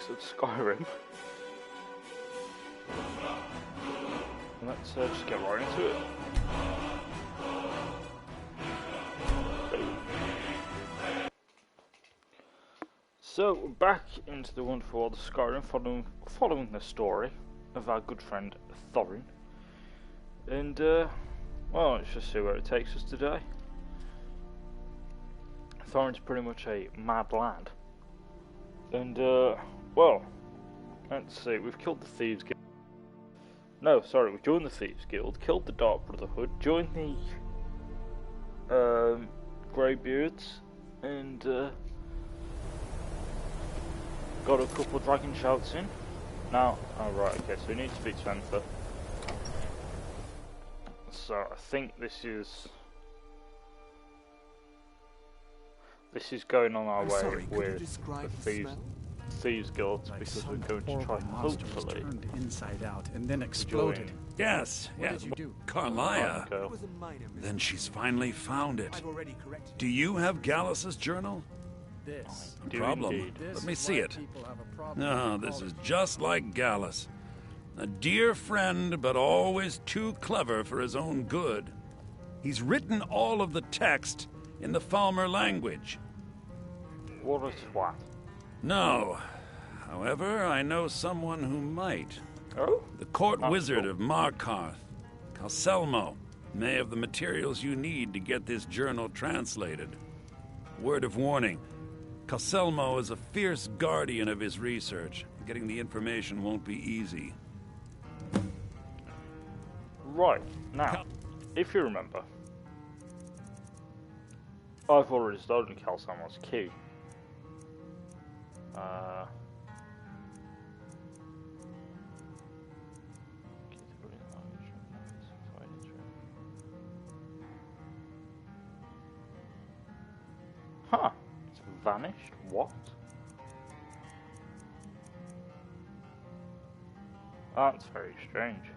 6 of Skyrim. Let's just get right into it. So, we're back into the wonderful world of Skyrim, following the story of our good friend Thorin. And, well, let's just see where it takes us today. Thorin's pretty much a mad lad. And, well, let's see, we've killed the Thieves Guild. No, sorry, we joined the Thieves Guild, killed the Dark Brotherhood, joined the, Greybeards, and, got a couple of dragon shouts in. Now, oh right, okay, so we need to speak to Enfer. So, I think this is going on our way with the Thieves Guild, because we're going to try, hopefully, turned inside out and then exploded. Yes, yes, Carlia. Then she's finally found it. Do you have Gallus's journal? This. Do Problem. indeed. Let me see it. No, this is just like Gallus. A dear friend, but always too clever for his own good. He's written all of the text in the Falmer language. What a twat. No. However, I know someone who might. Oh? The court wizard of Markarth, Calselmo, may have the materials you need to get this journal translated. Word of warning. Calselmo is a fierce guardian of his research. Getting the information won't be easy. Right, now, if you remember, I've already stolen Calselmo's key. Huh. Vanished? What? That's very strange.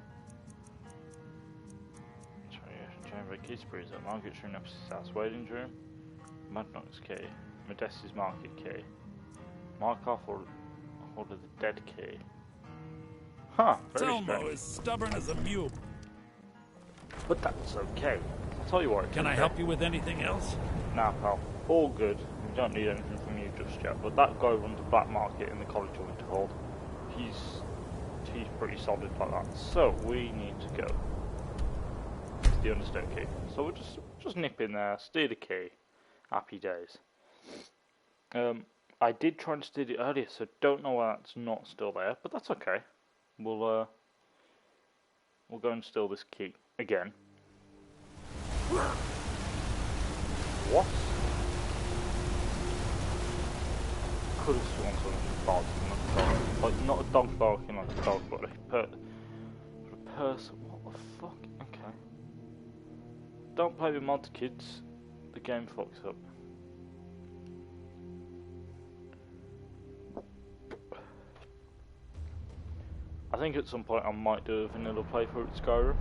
Chamber key sprees at Margaret's room upstairs, waiting room. Madnock's key. Modesti's market key. Markarth ordered the dead key. Huh, very Selmo strange. is stubborn as a mule. But that's okay. I'll tell you what. Can I help you with anything else? Nah, pal. All good. We don't need anything from you just yet. But that guy runs a black market in the College of Winterhold. He's pretty solid like that. So we need to go to the understairs key. So we'll just nip in there, steal the key. Happy days. I did try and steal it earlier, so don't know why that's not still there, but that's okay. We'll go and steal this key again. What? Could have sworn something barking like a dog. Like, not a dog barking like a dog, but a person. What the fuck? Okay. Don't play with mods, kids. The game fucks up. I think at some point I might do a vanilla playthrough at Skyrim.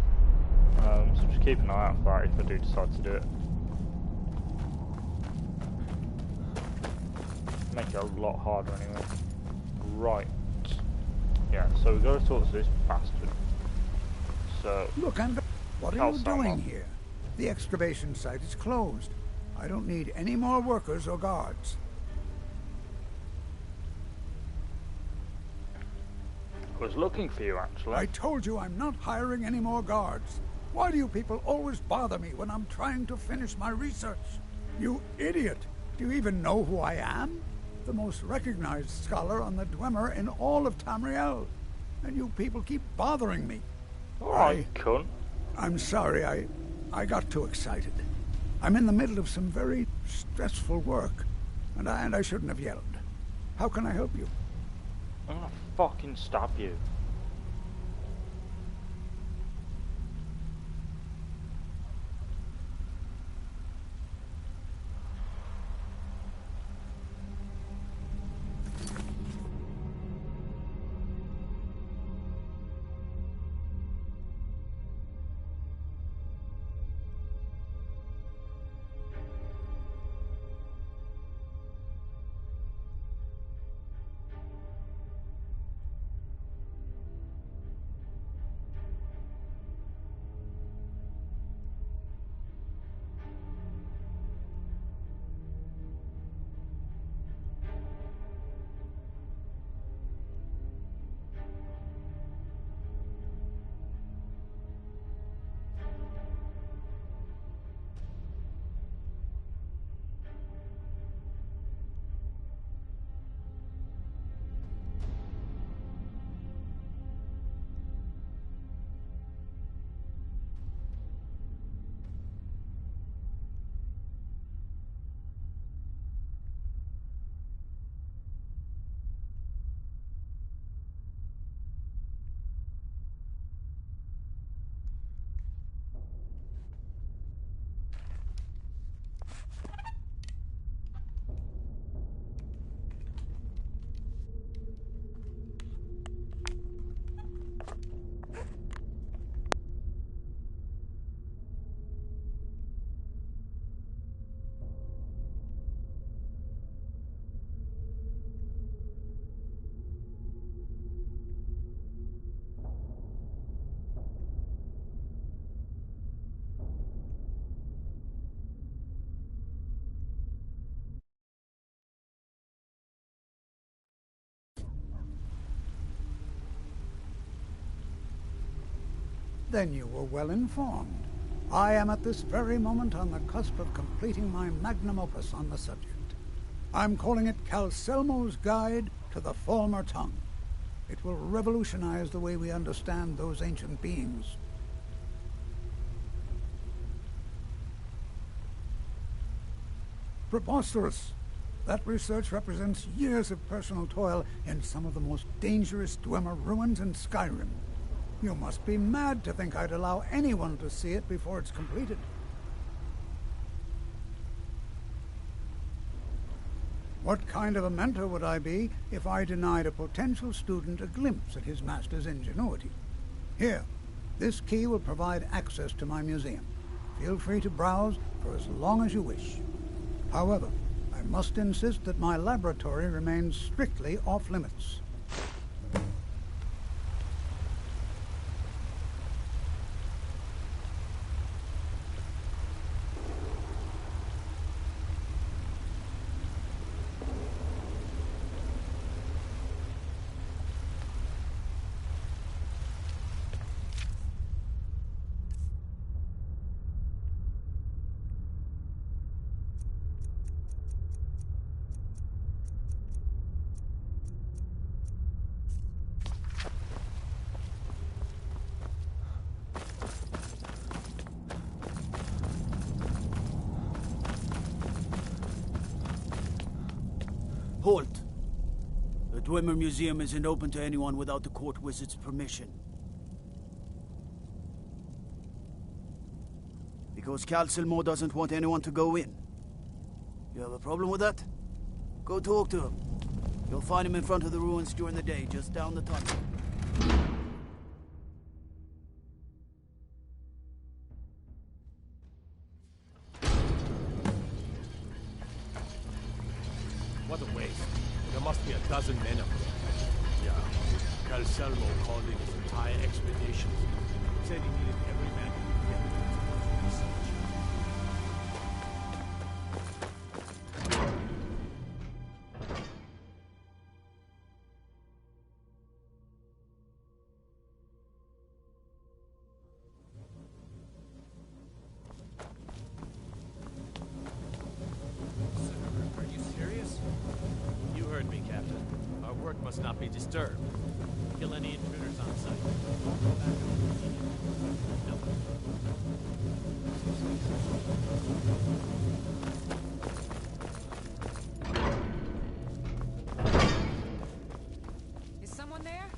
So just keep an eye out for that if I do decide to do it. Make it a lot harder anyway. Right. Yeah, so we gotta talk to this bastard. So look, what are you doing here? The excavation site is closed. I don't need any more workers or guards. I was looking for you, actually. I told you I'm not hiring any more guards. Why do you people always bother me when I'm trying to finish my research? You idiot! Do you even know who I am? The most recognized scholar on the Dwemer in all of Tamriel. And you people keep bothering me. Alright, cunt. I'm sorry, I got too excited. I'm in the middle of some very stressful work, and I shouldn't have yelled. How can I help you? I'm gonna fucking stab you. Then you were well informed. I am at this very moment on the cusp of completing my magnum opus on the subject. I'm calling it Calcelmo's Guide to the Falmer Tongue. It will revolutionize the way we understand those ancient beings. Preposterous! That research represents years of personal toil in some of the most dangerous Dwemer ruins in Skyrim. You must be mad to think I'd allow anyone to see it before it's completed. What kind of a mentor would I be if I denied a potential student a glimpse at his master's ingenuity? Here, this key will provide access to my museum. Feel free to browse for as long as you wish. However, I must insist that my laboratory remains strictly off-limits. Halt! The Dwemer Museum isn't open to anyone without the court wizard's permission. Because Calcelmo doesn't want anyone to go in. You have a problem with that? Go talk to him. You'll find him in front of the ruins during the day, just down the tunnel. What a waste. There must be a dozen men up there. Yeah. Calcelmo called in his entire expedition. Said he needed every man he could get for research. Sir, are you serious? You heard me, Captain. Our work must not be disturbed. Kill any intruders on sight. Back up immediately. No. Is someone there?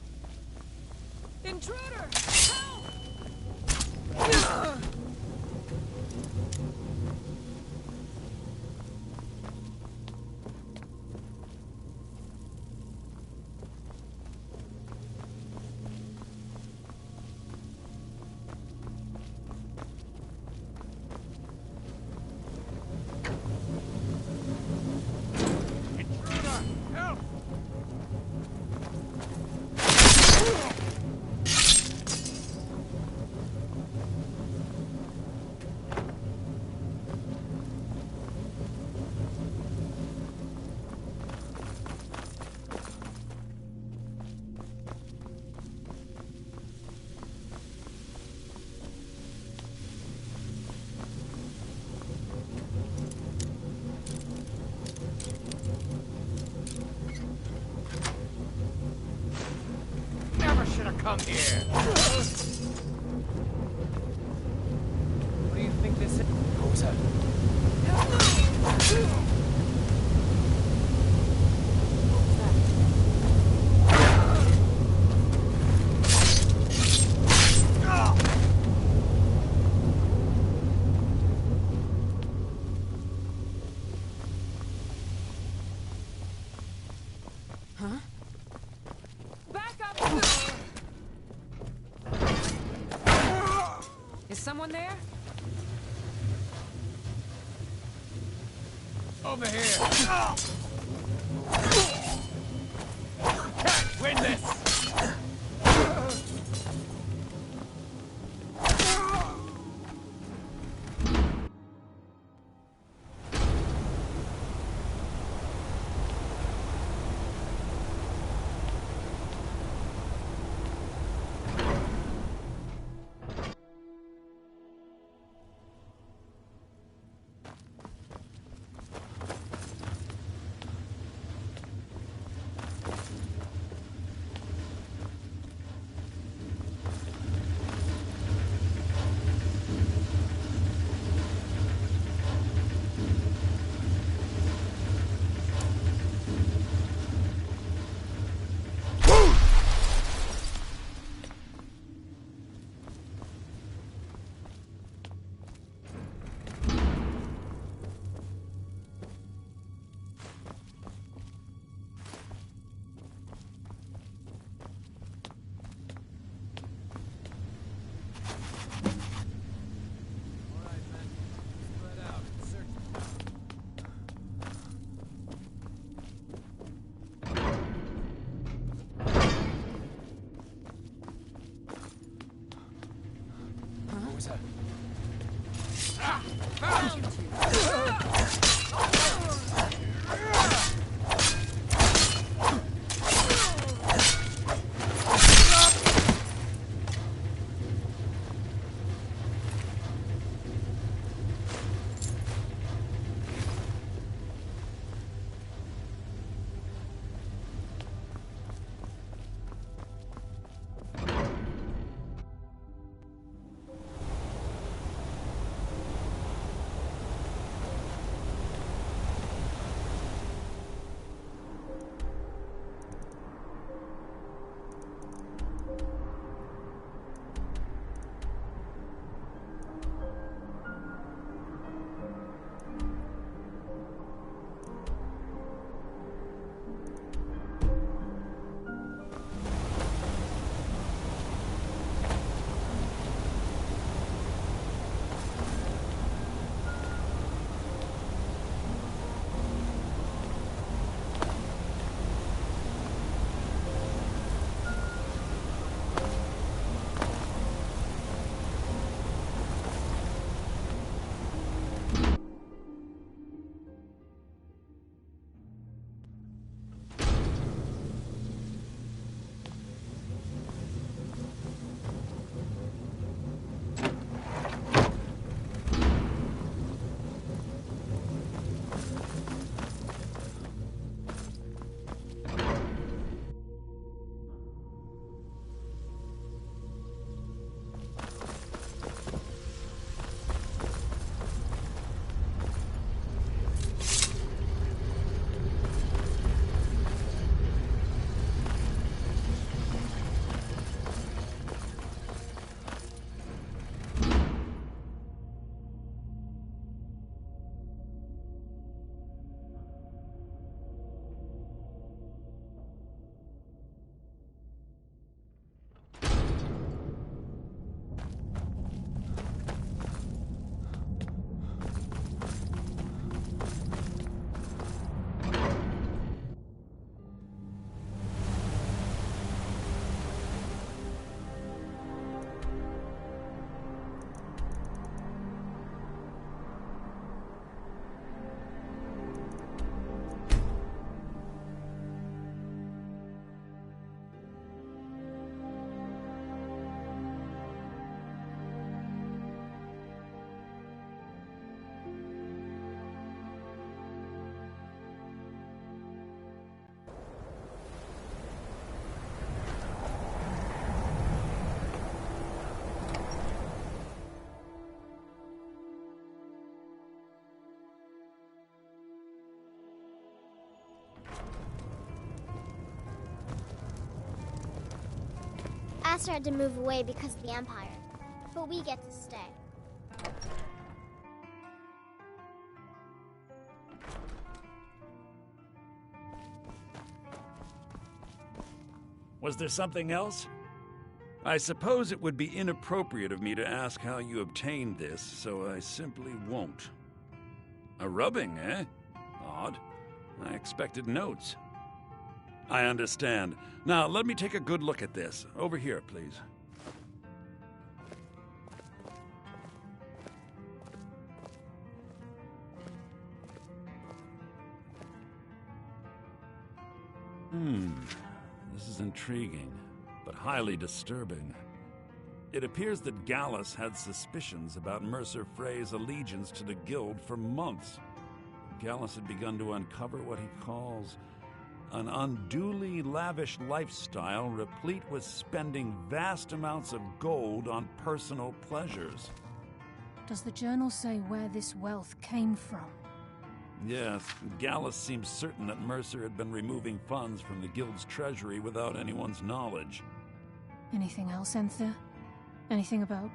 Intruder! Help! Intruder! Help! Never should have come here. What do you think this is? What was that? Huh? Back up! Is someone there? Over here! Can't win this! Aster had to move away because of the Empire, but we get to stay. Was there something else? I suppose it would be inappropriate of me to ask how you obtained this, so I simply won't. A rubbing, eh? Odd. I expected notes. I understand. Now, let me take a good look at this. Over here, please. This is intriguing, but highly disturbing. It appears that Gallus had suspicions about Mercer Frey's allegiance to the Guild for months. Gallus had begun to uncover what he calls an unduly lavish lifestyle replete with spending vast amounts of gold on personal pleasures. Does the journal say where this wealth came from? Yes, Gallus seems certain that Mercer had been removing funds from the Guild's treasury without anyone's knowledge. Anything else, Enthir? Anything about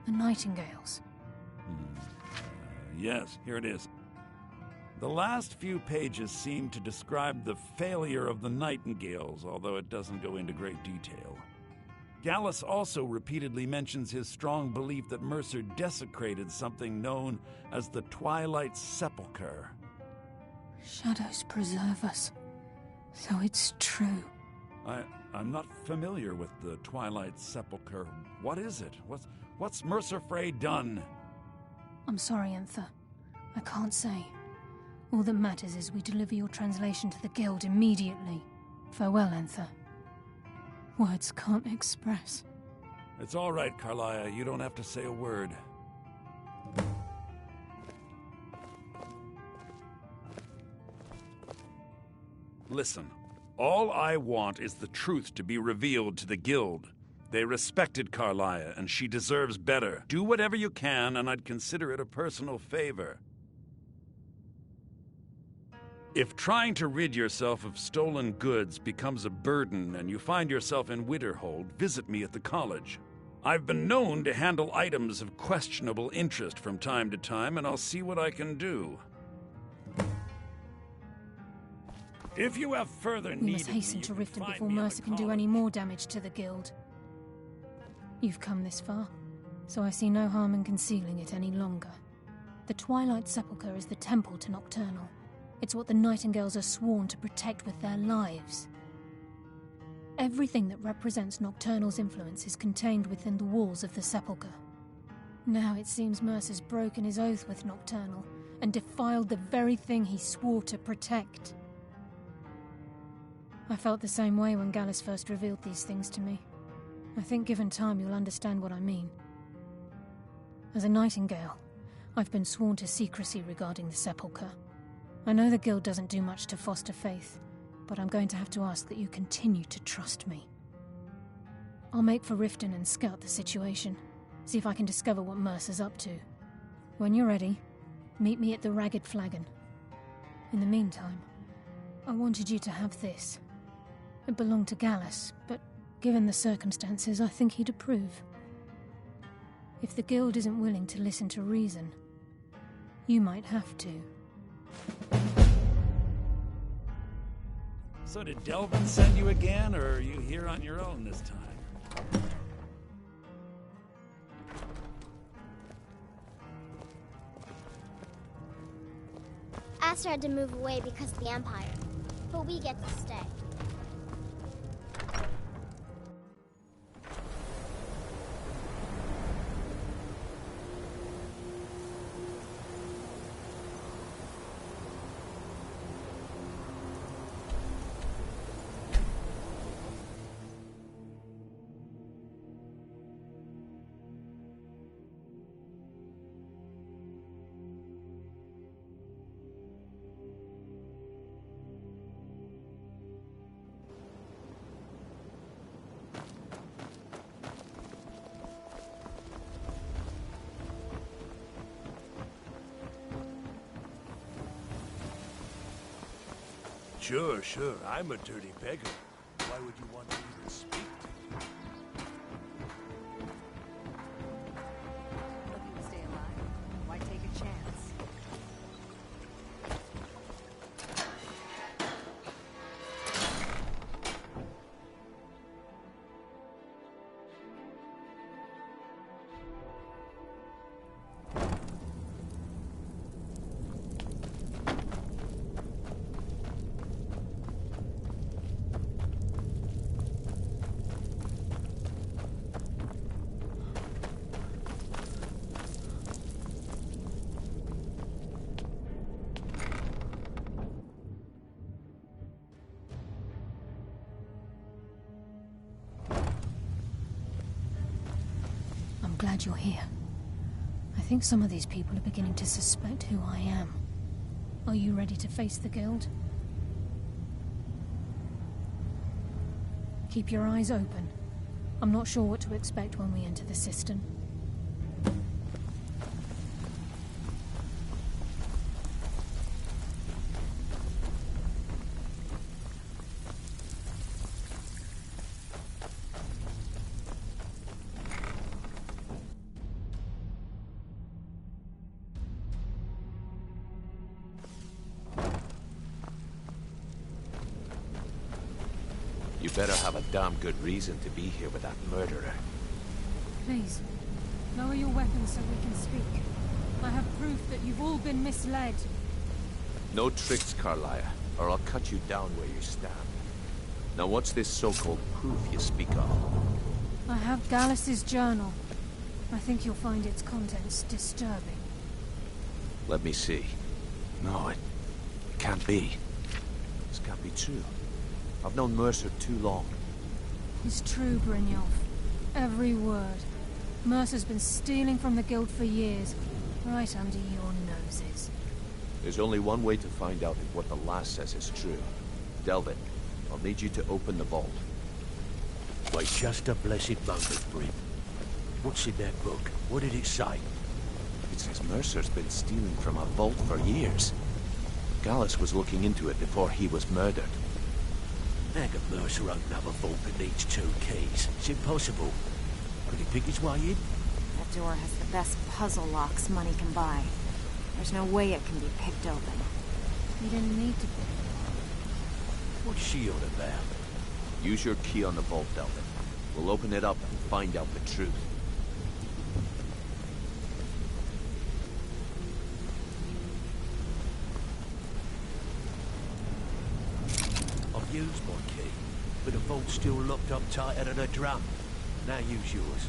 the Nightingales? Yes, here it is. The last few pages seem to describe the failure of the Nightingales, although it doesn't go into great detail. Gallus also repeatedly mentions his strong belief that Mercer desecrated something known as the Twilight Sepulchre. Shadows preserve us, so it's true. I'm not familiar with the Twilight Sepulchre. What is it? What's Mercer Frey done? I'm sorry, Anther. I can't say. All that matters is we deliver your translation to the Guild immediately. Farewell, Anther. Words can't express. It's all right, Carlia. You don't have to say a word. Listen, all I want is the truth to be revealed to the Guild. They respected Carlia, and she deserves better. Do whatever you can, and I'd consider it a personal favor. If trying to rid yourself of stolen goods becomes a burden and you find yourself in Winterhold, visit me at the college. I've been known to handle items of questionable interest from time to time, and I'll see what I can do. If you have further need, We must hasten to Riften before Mercer can do any more damage to the Guild. You've come this far, so I see no harm in concealing it any longer. The Twilight Sepulchre is the temple to Nocturnal. It's what the Nightingales are sworn to protect with their lives. Everything that represents Nocturnal's influence is contained within the walls of the Sepulchre. Now it seems Mercer's broken his oath with Nocturnal and defiled the very thing he swore to protect. I felt the same way when Gallus first revealed these things to me. I think given time you'll understand what I mean. As a Nightingale, I've been sworn to secrecy regarding the Sepulchre. I know the Guild doesn't do much to foster faith, but I'm going to have to ask that you continue to trust me. I'll make for Riften and scout the situation, see if I can discover what Mercer's up to. When you're ready, meet me at the Ragged Flagon. In the meantime, I wanted you to have this. It belonged to Gallus, but given the circumstances, I think he'd approve. If the Guild isn't willing to listen to reason, you might have to. So did Delvin send you again, or are you here on your own this time? Aster had to move away because of the Empire, but we get to stay. Sure. I'm a dirty beggar. Why would you want to even speak to me? Looking to stay alive? Why take a chance? I'm glad you're here. I think some of these people are beginning to suspect who I am. Are you ready to face the Guild? Keep your eyes open. I'm not sure what to expect when we enter the cistern. You better have a damn good reason to be here with that murderer. Please, lower your weapons so we can speak. I have proof that you've all been misled. No tricks, Carlia, or I'll cut you down where you stand. Now what's this so-called proof you speak of? I have Gallus's journal. I think you'll find its contents disturbing. Let me see. No, it can't be. This can't be true. I've known Mercer too long. It's true, Brynjolf. Every word. Mercer's been stealing from the Guild for years, right under your noses. There's only one way to find out if what the lass says is true. Delvin, I'll need you to open the vault. Wait just a blessed moment, Bryn. What's in that book? What did it say? It says Mercer's been stealing from a vault for years. Gallus was looking into it before he was murdered. How can Mercer open up a vault that needs 2 keys? It's impossible. Could he pick his way in? That door has the best puzzle locks money can buy. There's no way it can be picked open. You didn't need to pick. What's she on about? Use your key on the vault, Delvin. We'll open it up and find out the truth. I've used my key, but the vault's still locked up tighter than a drum. Now use yours.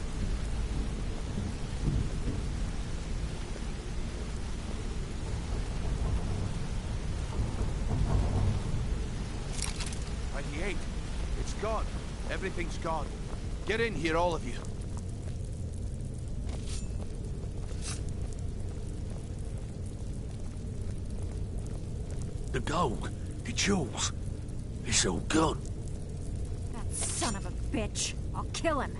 It's gone. Everything's gone. Get in here, all of you. The gold, the jewels, it's all gone. That son of a bitch. I'll kill him.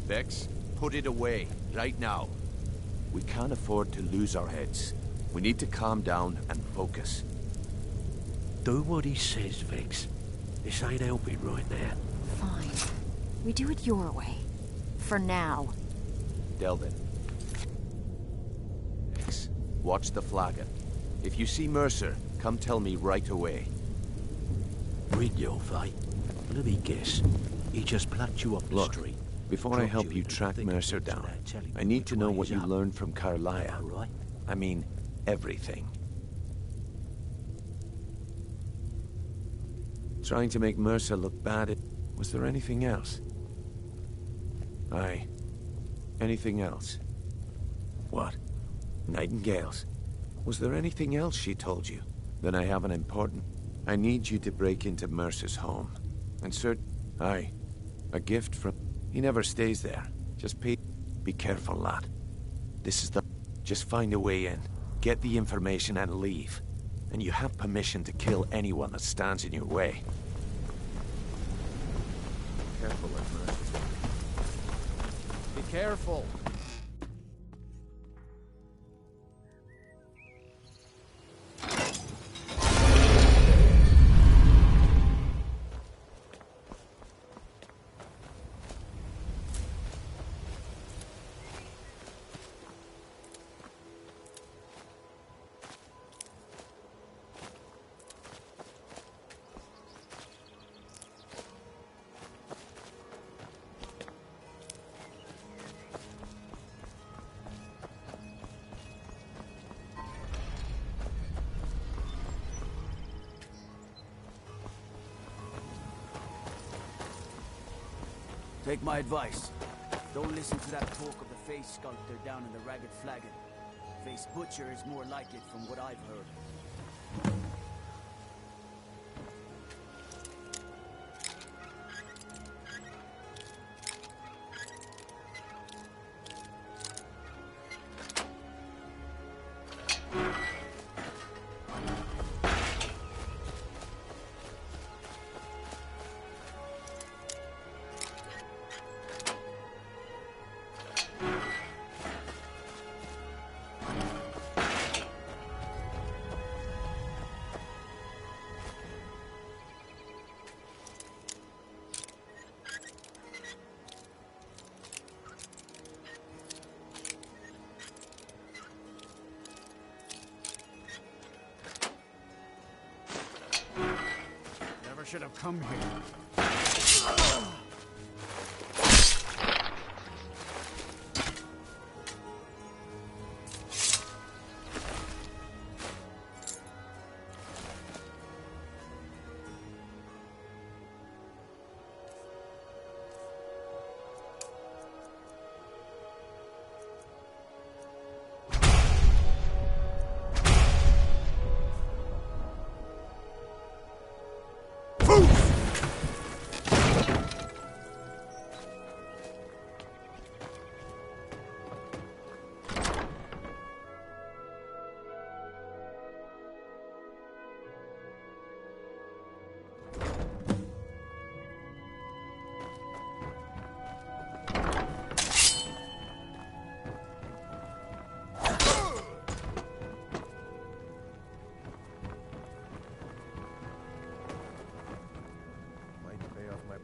Vex, put it away, right now. We can't afford to lose our heads. We need to calm down and focus. Do what he says, Vex. This ain't helping right now. Fine. We do it your way. For now. Delvin. Vex, watch the flagon. If you see Mercer, come tell me right away. Brynjolf, eh? Let me guess. He just plucked you up the Look, street. before I help you track Mercer down, I need to know what you learned from Carlia. Right? I mean, everything. Trying to make Mercer look bad. Was there anything else? Aye. Anything else? What? Nightingales? Was there anything else she told you? Then I have an important... I need you to break into Mercer's home. And Aye. A gift from... He never stays there. Just be careful, lad. This is the... Just find a way in. Get the information and leave. And you have permission to kill anyone that stands in your way. Careful, Mercer. Be careful. Take my advice. Don't listen to that talk of the face sculptor down in the Ragged Flagon. Face Butcher is more like it from what I've heard. Should have come here.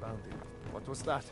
my bounty. What was that?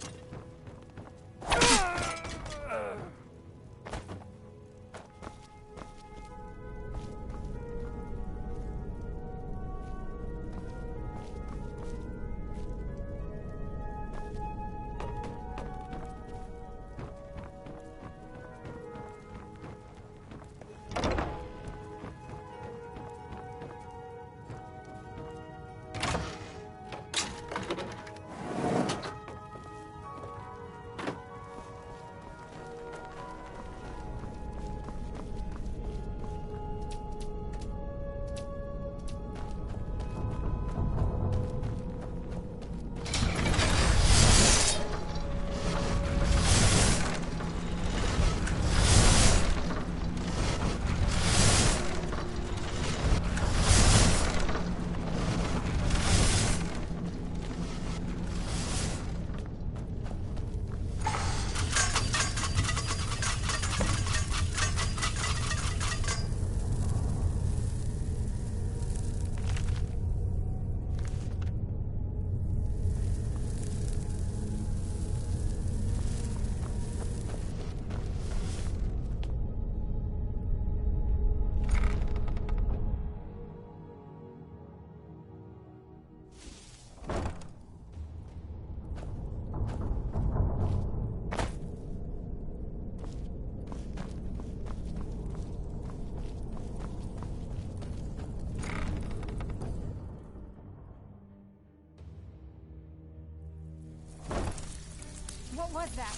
What was that?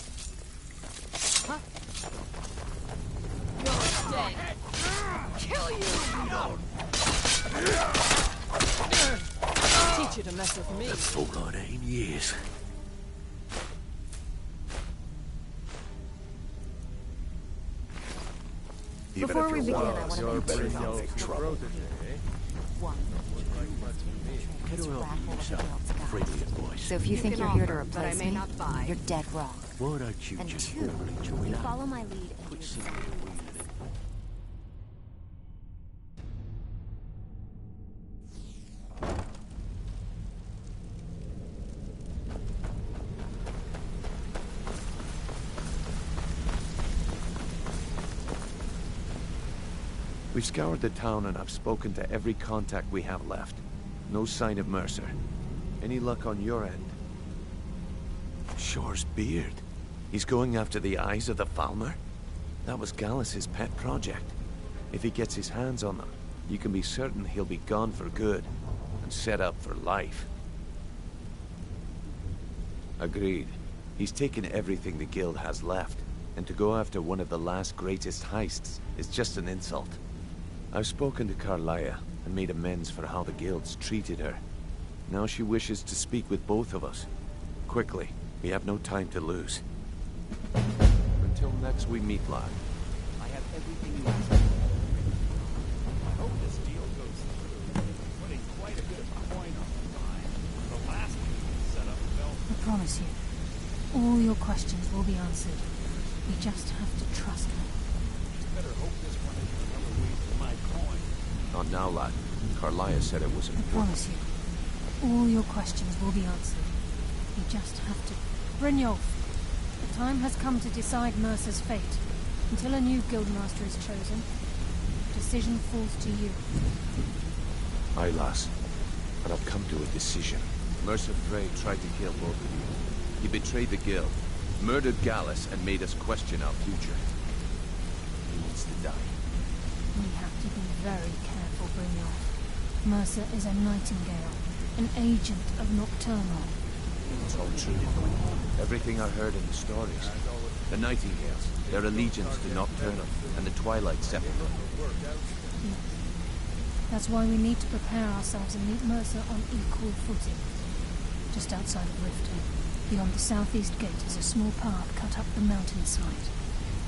Huh? You're dead. Kill you! Teach you to mess with me. Full on 8 years. Before we begin, I want to You're make better two know things. trouble. One, Get around yourself. Friendly voice. so if you think can you're here to offer, but I replace may me, not buy. you're dead wrong. Why don't you And just two, formally you join up? follow my lead and do Put some exactly weight what's in it. We've scoured the town and I've spoken to every contact we have left. No sign of Mercer. Any luck on your end? Shore's beard. He's going after the eyes of the Falmer? That was Gallus's pet project. If he gets his hands on them, you can be certain he'll be gone for good and set up for life. Agreed. He's taken everything the guild has left, and to go after one of the last greatest heists is just an insult. I've spoken to Carlia and made amends for how the guilds treated her. Now she wishes to speak with both of us. Quickly, we have no time to lose. Until next we meet, lad. I have everything you need. I hope this deal goes through. Putting quite a bit of coin on the line. The last one set up fell. I promise you, all your questions will be answered. You just have to trust me. Better hope this one is another way for my coin. Not now, lad. Carlia said it was I important. promise you, all your questions will be answered. You just have to... Brynjolf, the time has come to decide Mercer's fate. Until a new guildmaster is chosen, the decision falls to you. Aye, lass. But I've come to a decision. Mercer Frey tried to kill both of you. He betrayed the guild, murdered Gallus, and made us question our future. He needs to die. We have to be very careful, Brynjolf. Mercer is a nightingale, an agent of Nocturnal. It's all true. Everything I heard in the stories. The Nightingales, their allegiance to Nocturnal, and the Twilight Sepulchre. Yes. That's why we need to prepare ourselves and meet Mercer on equal footing. Just outside of Riften, beyond the southeast gate, is a small path cut up the mountainside.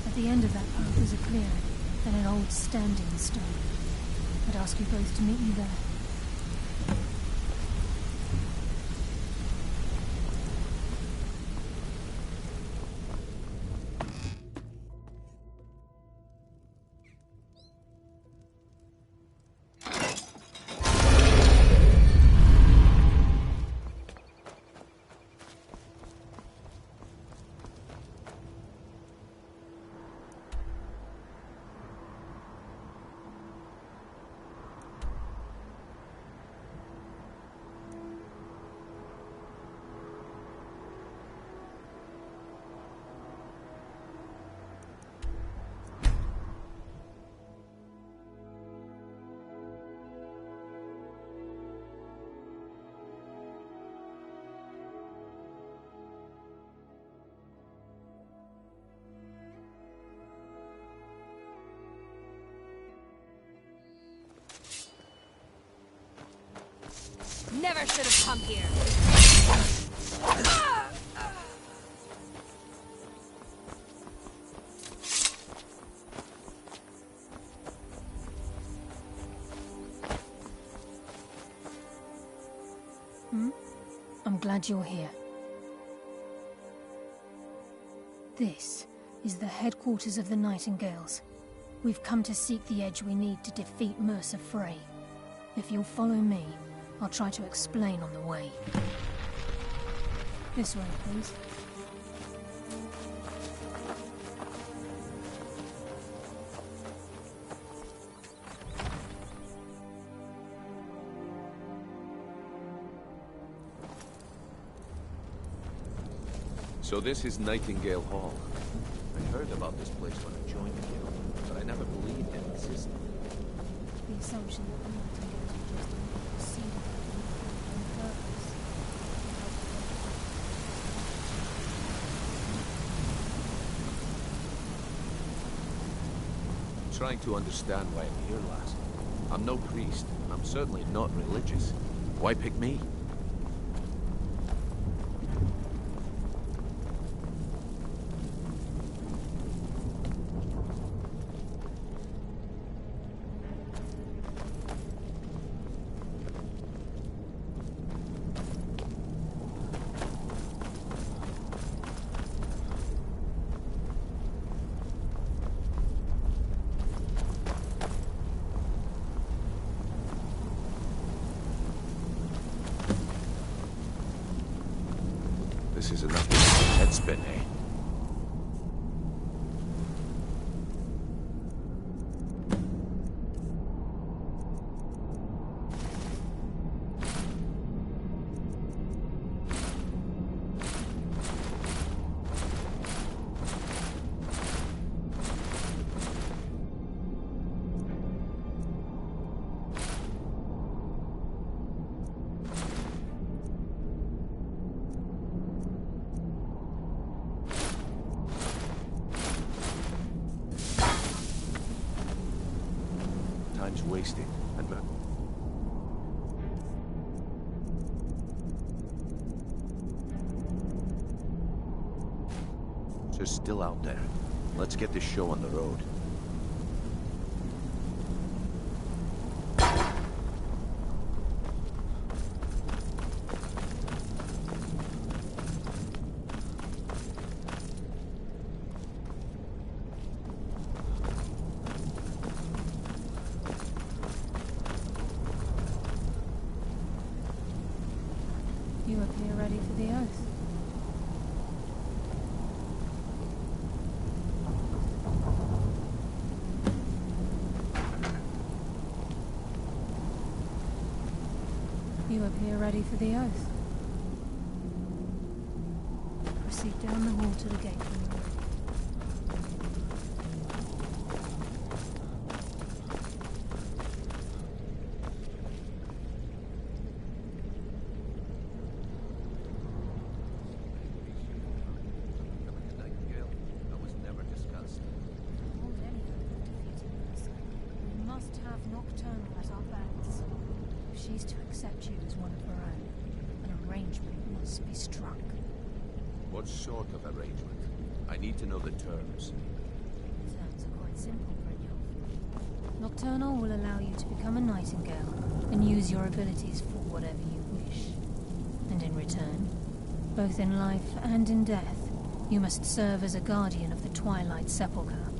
At the end of that path is a clearing, and an old standing stone. I'd ask you both to meet me there. never should have come here. I'm glad you're here. This is the headquarters of the Nightingales. We've come to seek the edge we need to defeat Mercer Frey. If you'll follow me, I'll try to explain on the way. This way, please. So this is Nightingale Hall. I heard about this place when I joined the guild, but I never believed it existed. The assumption that the Nightingales were just a proceeding on purpose. I'm trying to understand why I'm here, lass. I'm no priest, and I'm certainly not religious. Why pick me? This is enough to make your head spin, eh? Time's wasted, and Mercer's still out there. Let's get this show on the road. You appear ready for the oath. You appear ready for the oath. Proceed down the hall to the gate when you're ready. Nocturnal at our backs. If she's to accept you as one of her own, an arrangement must be struck. What sort of arrangement? I need to know the terms. Terms are quite simple, Brynjolf. Nocturnal will allow you to become a Nightingale and use your abilities for whatever you wish. And in return, both in life and in death, you must serve as a guardian of the Twilight Sepulchre.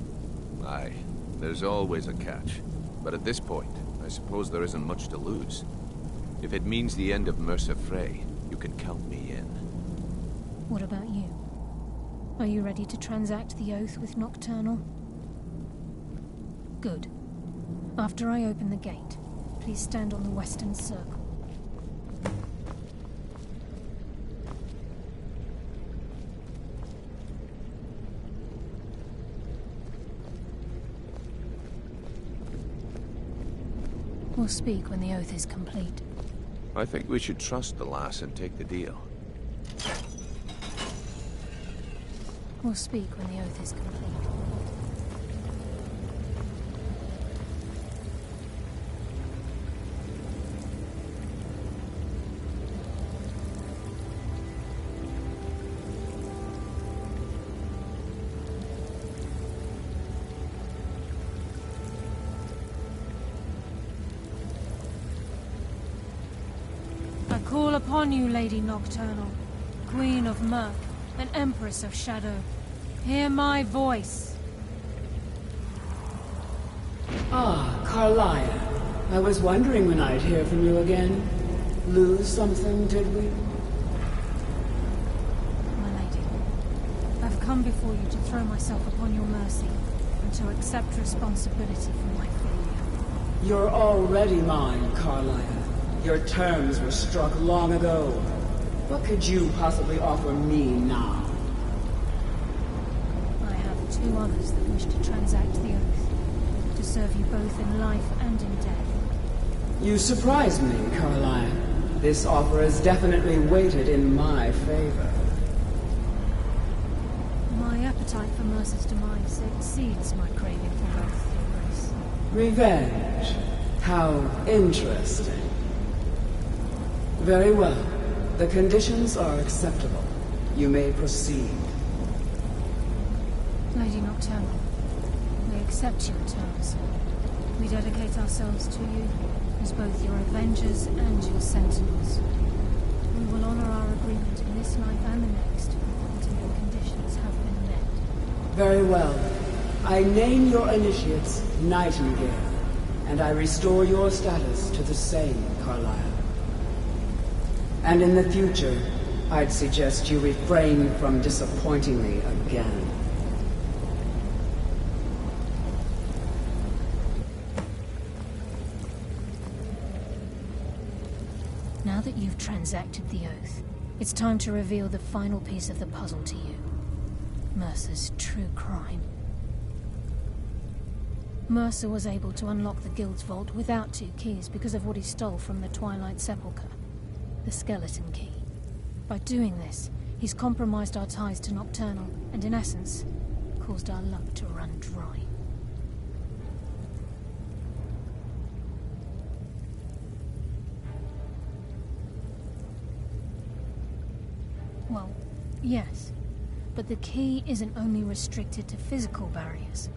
Aye, there's always a catch. But at this point, I suppose there isn't much to lose. If it means the end of Mercer Frey, you can count me in. What about you? Are you ready to transact the oath with Nocturnal? Good. After I open the gate, please stand on the western circle. We'll speak when the oath is complete. I think we should trust the lass and take the deal. We'll speak when the oath is complete. call upon you, Lady Nocturnal, Queen of Murk and Empress of Shadow. Hear my voice. Ah, Carlia. I was wondering when I'd hear from you again. Lose something, did we? My lady, I've come before you to throw myself upon your mercy and to accept responsibility for my failure. You're already mine, Carlia. Your terms were struck long ago. What could you possibly offer me now? I have two others that wish to transact the oath, to serve you both in life and in death. You surprised me, Carlia. This offer is definitely weighted in my favor. My appetite for Mercer's demise exceeds my craving for wealth, Your Grace. Revenge. How interesting. Very well. The conditions are acceptable. You may proceed. Lady Nocturnal, we accept your terms. We dedicate ourselves to you as both your avengers and your sentinels. We will honor our agreement in this life and the next until your conditions have been met. Very well. I name your initiates Nightingale, and I restore your status to the same, Carlisle. And in the future, I'd suggest you refrain from disappointing me again. Now that you've transacted the oath, it's time to reveal the final piece of the puzzle to you. Mercer's true crime. Mercer was able to unlock the Guild's vault without 2 keys because of what he stole from the Twilight Sepulchre. The skeleton key. By doing this, he's compromised our ties to Nocturnal, and in essence, caused our luck to run dry. Well, yes, but the key isn't only restricted to physical barriers.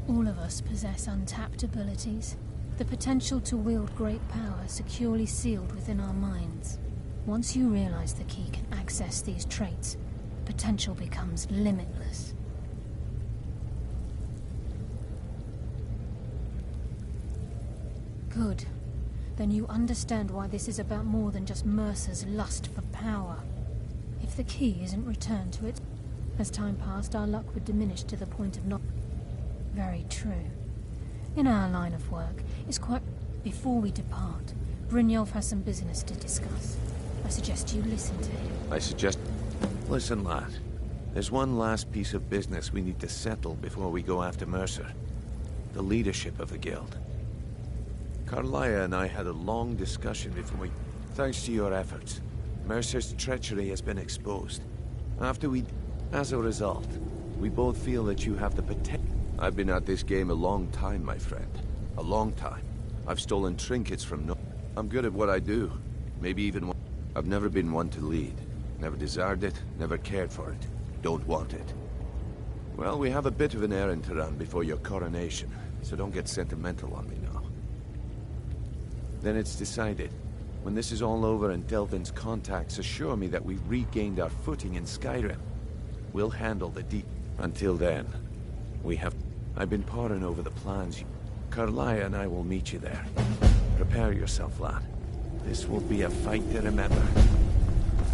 All of us possess untapped abilities, the potential to wield great power securely sealed within our minds. Once you realize the key can access these traits, potential becomes limitless. Good. Then you understand why this is about more than just Mercer's lust for power. If the key isn't returned to it, as time passed, our luck would diminish to the point of not... Very true. In our line of work, it's quite... Before we depart, Brynjolf has some business to discuss. I suggest you listen to him. Listen, lad. There's one last piece of business we need to settle before we go after Mercer. The leadership of the Guild. Carlia and I had a long discussion before we... Thanks to your efforts, Mercer's treachery has been exposed. As a result, we both feel that you have the potential... I've been at this game a long time, my friend. A long time. I've stolen trinkets from I'm good at what I do. Maybe even one... I've never been one to lead. Never desired it, never cared for it. Don't want it. Well, we have a bit of an errand to run before your coronation, so don't get sentimental on me now. Then it's decided. When this is all over and Delvin's contacts assure me that we've regained our footing in Skyrim, we'll handle the deep... Until then, we have... I've been poring over the plans. Carlia and I will meet you there. Prepare yourself, lad. This will be a fight to remember.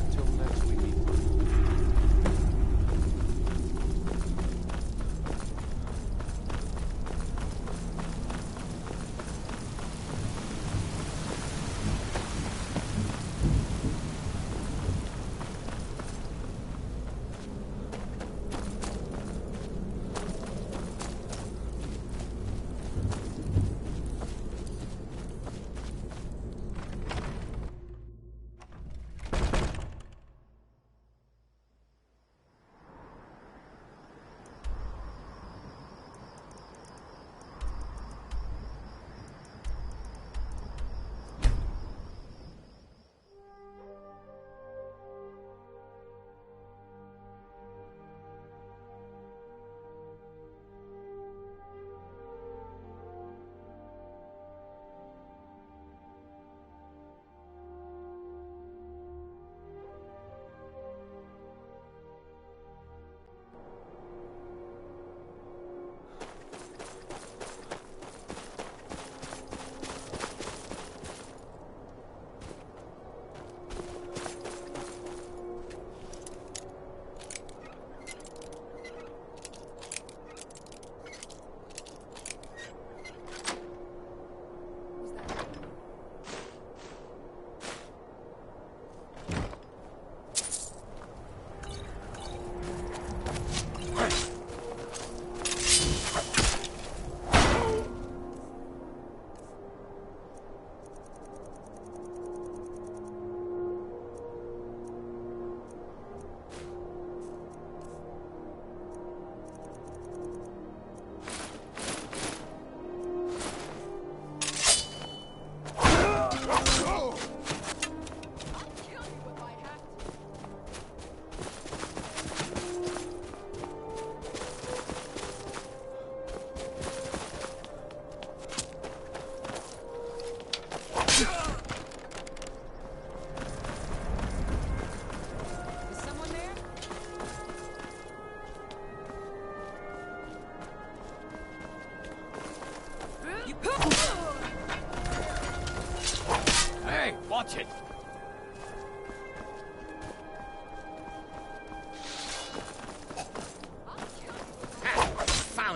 Until next we meet.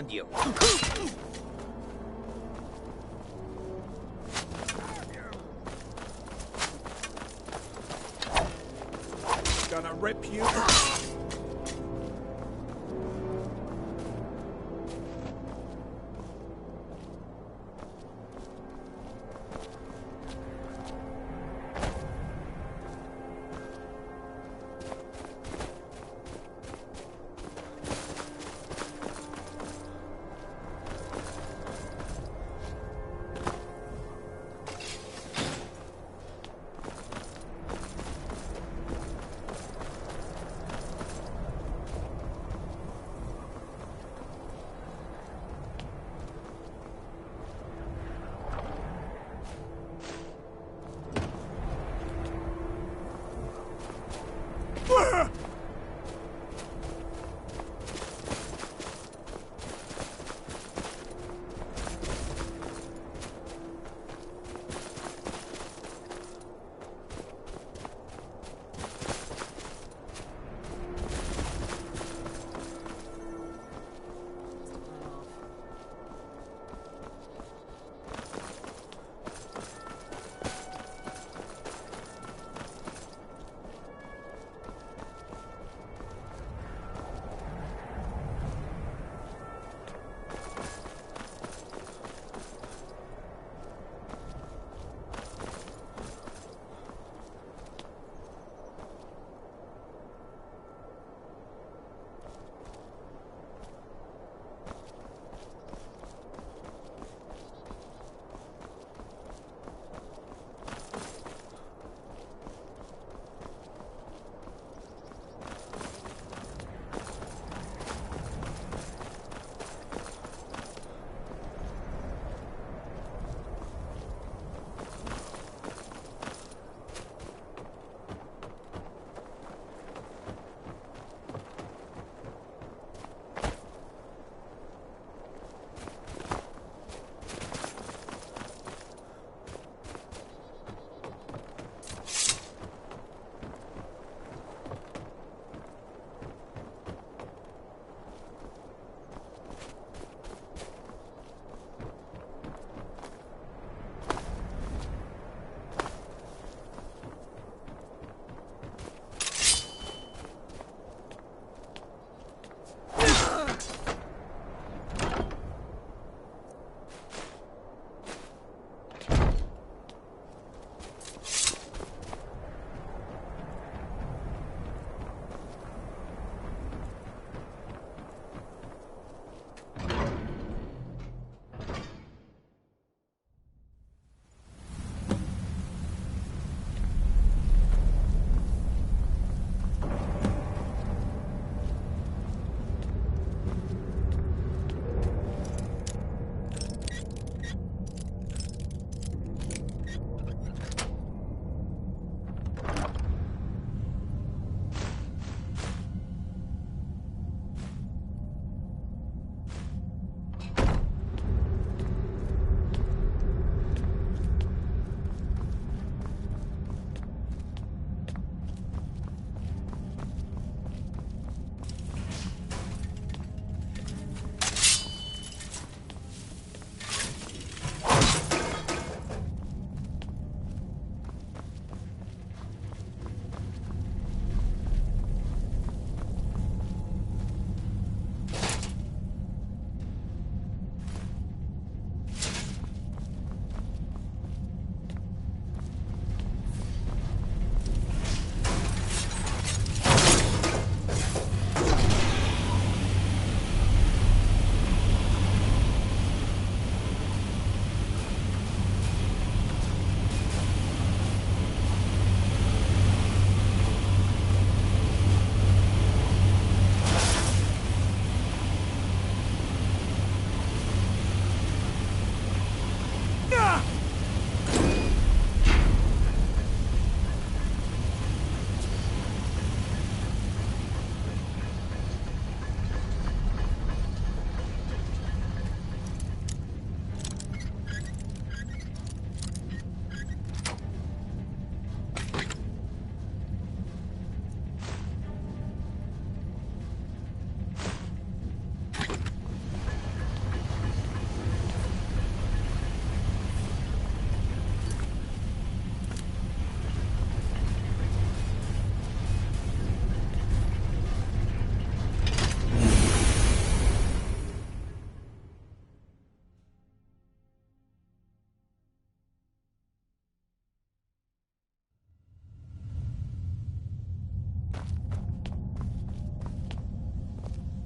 found you. Gonna rip you.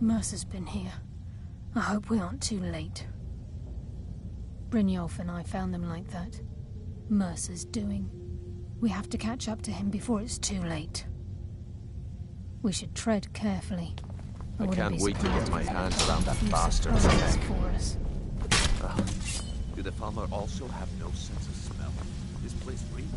Mercer's been here. I hope we aren't too late. Brynjolf and I found them like that. Mercer's doing. We have to catch up to him before it's too late. We should tread carefully. I can't wait to get my hands around that Few bastard's surprises neck. for us. Do the Falmer also have no sense of smell? This place reeks.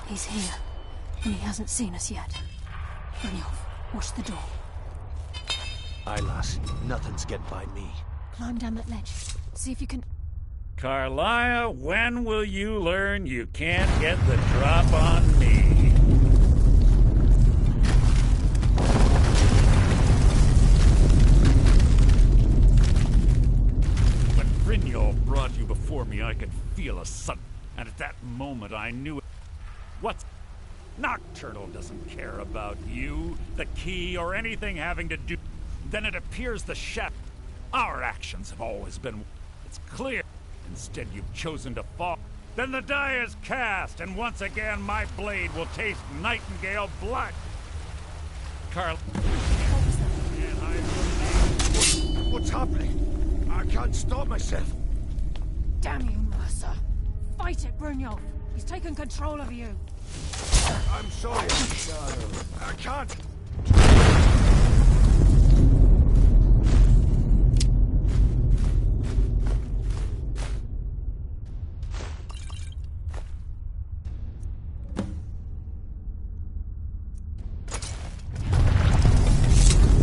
He's here, and he hasn't seen us yet. Brynjolf, watch the door. Aye, lass. Nothing's getting by me. Climb down that ledge. See if you can... Carlia, when will you learn you can't get the drop on me? When Brynjolf brought you before me, I could feel a sudden... And at that moment, I knew it. What's... Nocturnal doesn't care about you, the key, or anything having to do... Then it appears the shadow. Our actions have always been... It's clear. Instead, you've chosen to fall. Then the die is cast, and once again, my blade will taste Nightingale blood. Carl... What's happening? I can't stop myself. Damn you, Mercer. Fight it, Brynjolf. He's taken control of you. I'm sorry, Shadow. I can't.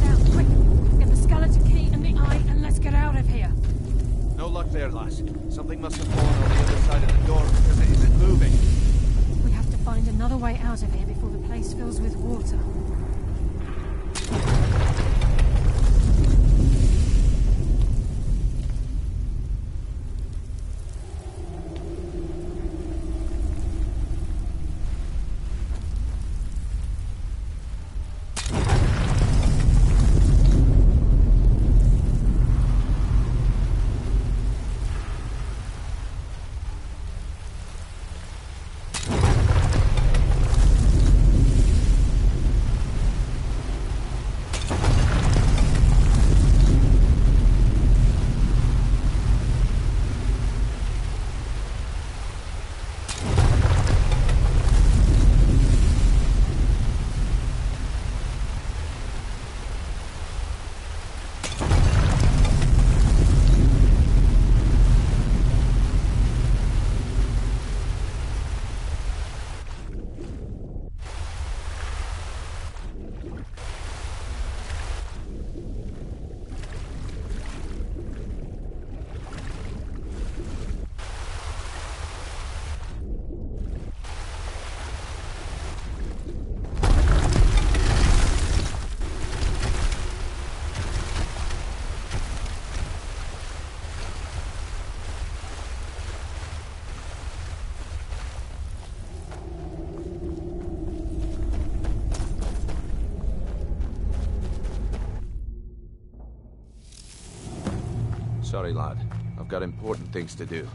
Now, quick! Get the skeleton key and the eye, and let's get out of here. No luck there, lass. Something must have fallen on the other side of the door because it isn't moving. We have to find another way out of here before the place fills with water. Sorry, lad. I've got important things to do.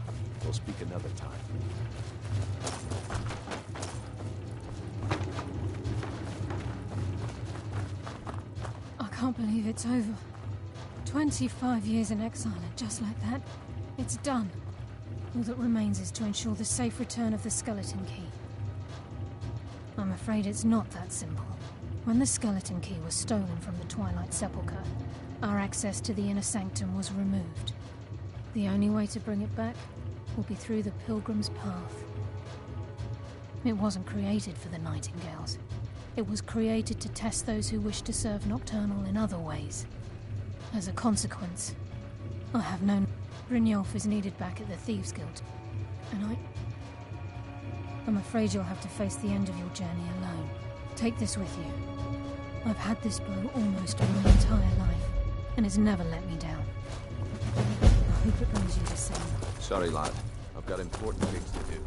We'll speak another time. I can't believe it's over. 25 years in exile, and just like that, it's done. All that remains is to ensure the safe return of the skeleton key. I'm afraid it's not that simple. When the skeleton key was stolen from the Twilight Sepulchre, our access to the inner sanctum was removed. The only way to bring it back will be through the Pilgrim's Path. It wasn't created for the Nightingales. It was created to test those who wish to serve Nocturnal in other ways. As a consequence, I have known Brynjolf is needed back at the Thieves' Guild, and I'm afraid you'll have to face the end of your journey alone. Take this with you. I've had this bow almost all my entire life, and it's never let me down. I hope it brings you the same. Sorry, lad. I've got important things to do.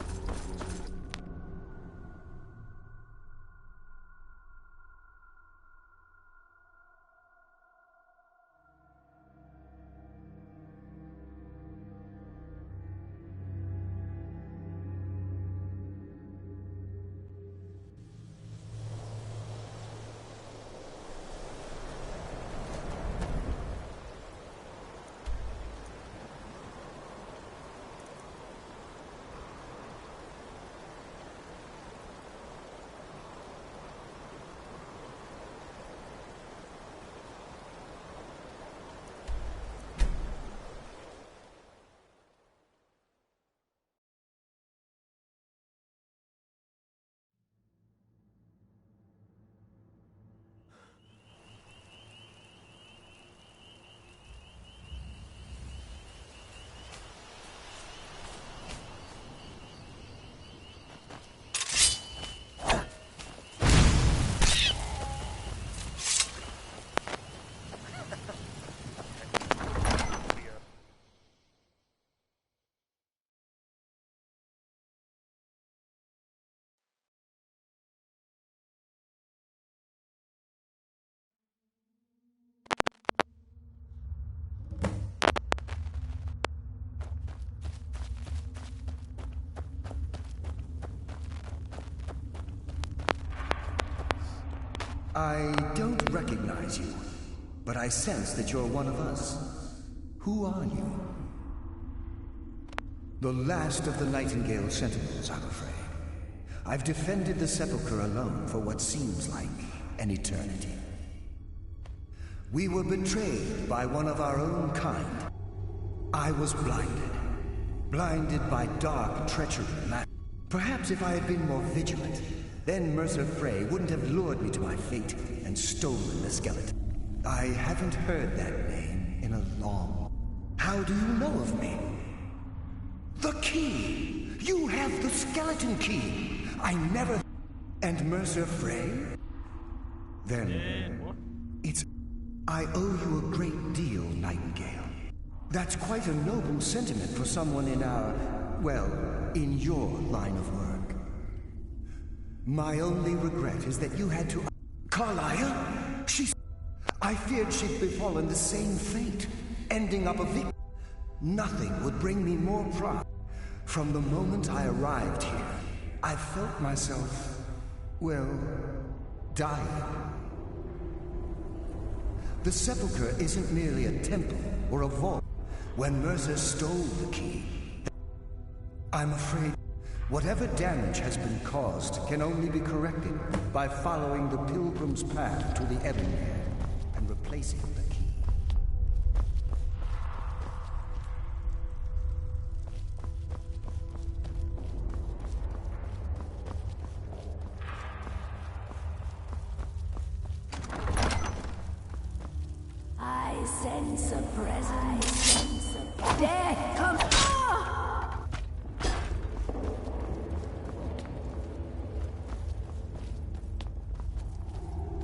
I don't recognize you, but I sense that you're one of us. Who are you? The last of the Nightingale Sentinels, I'm afraid. I've defended the Sepulchre alone for what seems like an eternity. We were betrayed by one of our own kind. I was blinded. Blinded by dark treachery. Perhaps if I had been more vigilant, then Mercer Frey wouldn't have lured me to my fate and stolen the skeleton. I haven't heard that name in a long... How do you know of me? The key! You have the skeleton key! I never... And Mercer Frey? Then... It's... I owe you a great deal, Nightingale. That's quite a noble sentiment for someone in our... well, in your line of work. My only regret is that you had to... Carlisle? She's... I feared she'd befallen the same fate, ending up a victim. Nothing would bring me more pride. From the moment I arrived here, I felt myself, well, dying. The Sepulchre isn't merely a temple or a vault. When Mercer stole the key, I'm afraid whatever damage has been caused can only be corrected by following the pilgrim's path to the Ebonmere and replacing the key. I sense a presence. Death comes.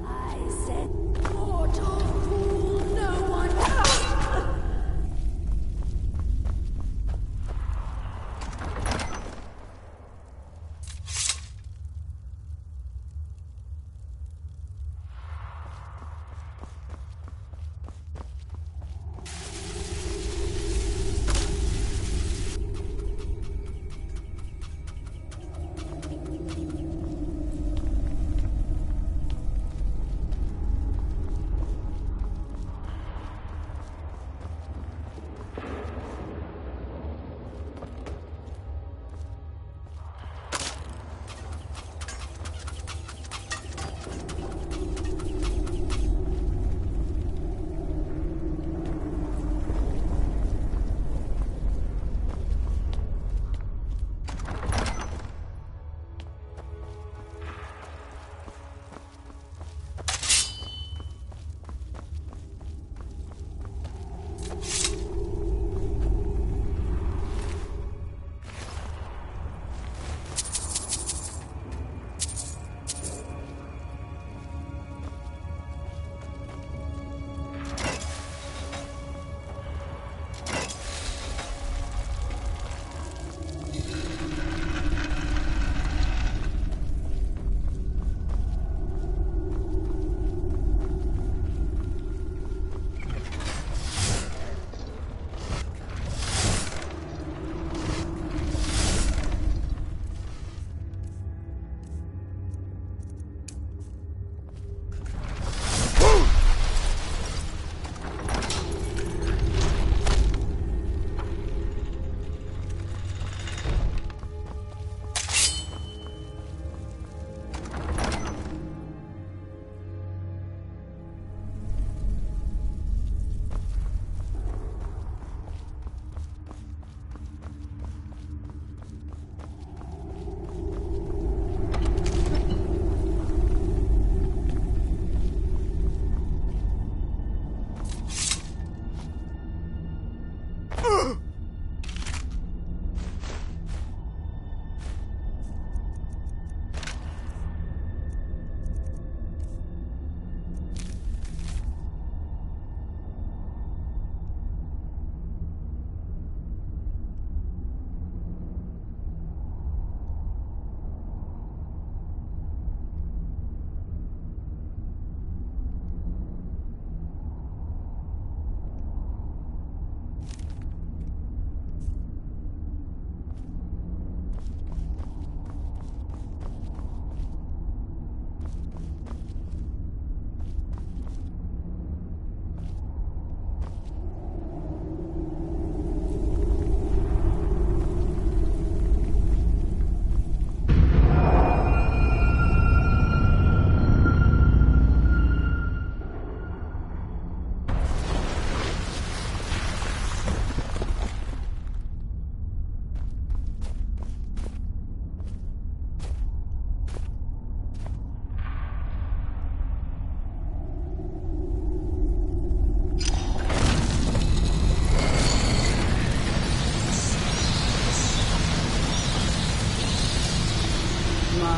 I said, mortal fool, no one.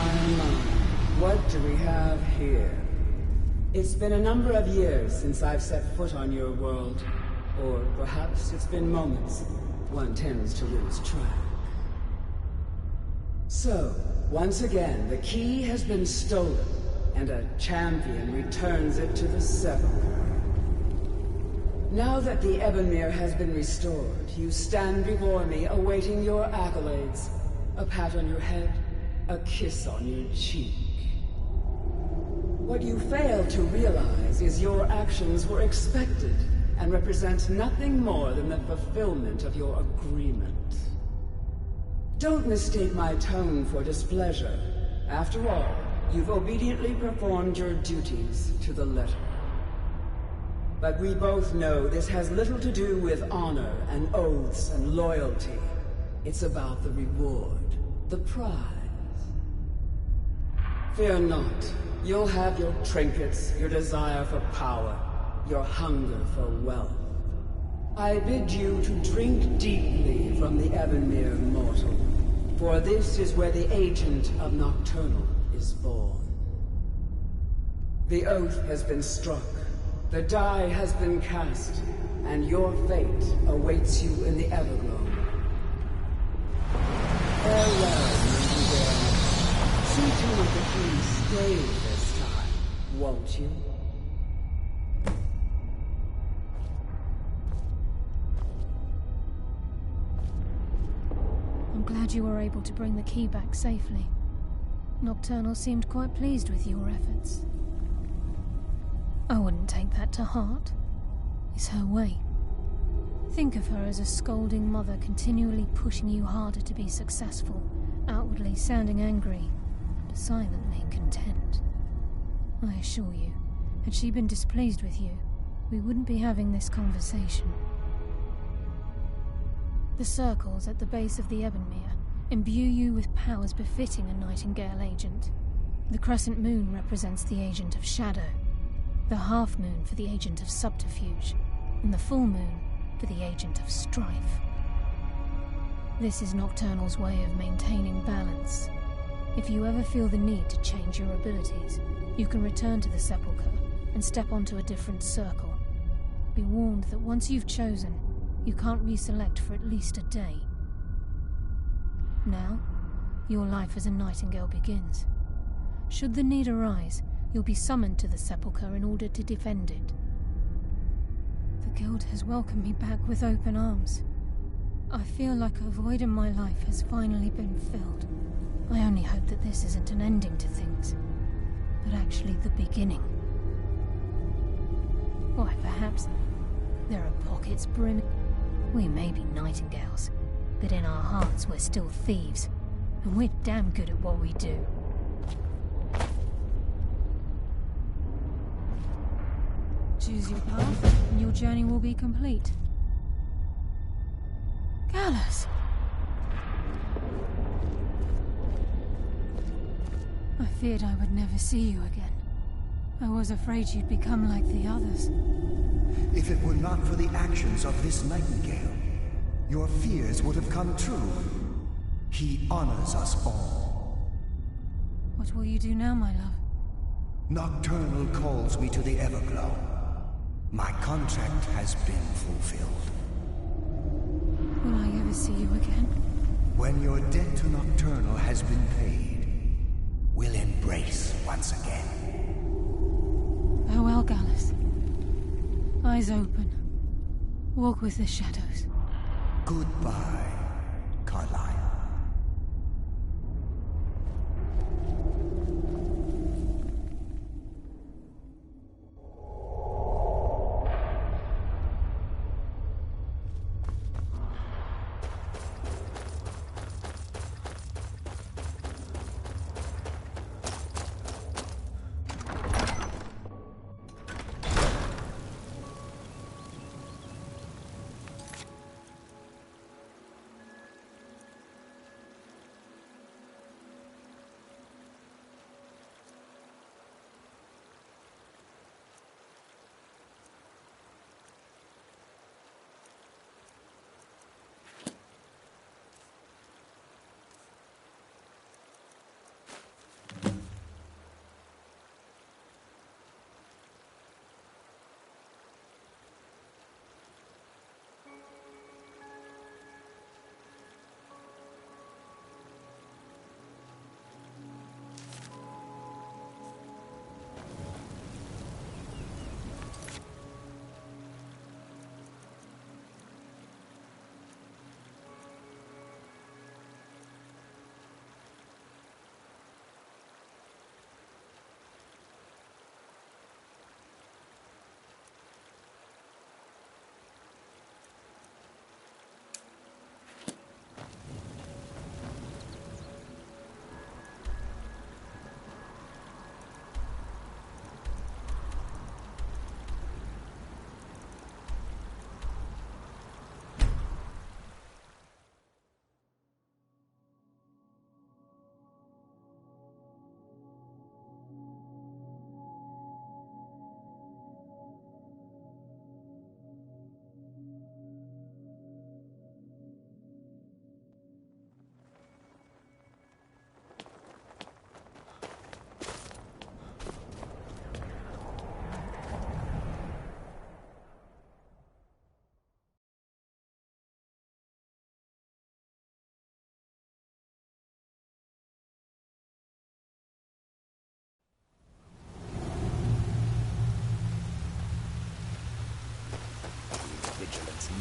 my. What do we have here? It's been a number of years since I've set foot on your world. Or perhaps it's been moments. One tends to lose track. So, once again, the key has been stolen, and a champion returns it to the Sepulchre. Now that the Ebonmere has been restored, you stand before me awaiting your accolades. A pat on your head, a kiss on your cheek. What you fail to realize is your actions were expected and represent nothing more than the fulfillment of your agreement. Don't mistake my tone for displeasure. After all, you've obediently performed your duties to the letter. But we both know this has little to do with honor and oaths and loyalty. It's about the reward, the prize. Fear not. You'll have your trinkets, your desire for power, your hunger for wealth. I bid you to drink deeply from the Ebonmere mortal, for this is where the agent of Nocturnal is born. The oath has been struck, the die has been cast, and your fate awaits you in the Everglow. Farewell, Nightingale. See to it that you stay this time, won't you? I'm glad you were able to bring the key back safely. Nocturnal seemed quite pleased with your efforts. I wouldn't take that to heart. It's her way. Think of her as a scolding mother continually pushing you harder to be successful, outwardly sounding angry, but silently content. I assure you, had she been displeased with you, we wouldn't be having this conversation. The circles at the base of the Ebonmere imbue you with powers befitting a Nightingale agent. The crescent moon represents the agent of shadow, the half moon for the agent of subterfuge, and the full moon for the agent of strife. This is Nocturnal's way of maintaining balance. If you ever feel the need to change your abilities, you can return to the Sepulchre and step onto a different circle. Be warned that once you've chosen, you can't reselect for at least a day. Now, your life as a Nightingale begins. Should the need arise, you'll be summoned to the Sepulchre in order to defend it. The Guild has welcomed me back with open arms. I feel like a void in my life has finally been filled. I only hope that this isn't an ending to things, but actually the beginning. Why, perhaps there are pockets brimming. We may be Nightingales, but in our hearts we're still thieves, and we're damn good at what we do. Choose your path, and your journey will be complete. Gallus! I feared I would never see you again. I was afraid you'd become like the others. If it were not for the actions of this Nightingale, your fears would have come true. He honors us all. What will you do now, my love? Nocturnal calls me to the Everglow. My contract has been fulfilled. Will I ever see you again? When your debt to Nocturnal has been paid, we'll embrace once again. Farewell, Gallus. Eyes open. Walk with the shadows. Goodbye, Carlyle.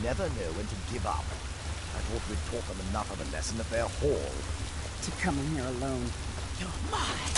never know when to give up. I thought we'd taught them enough of a lesson at their hall. To come in here alone. You're mine!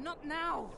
Not now!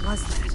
Was that?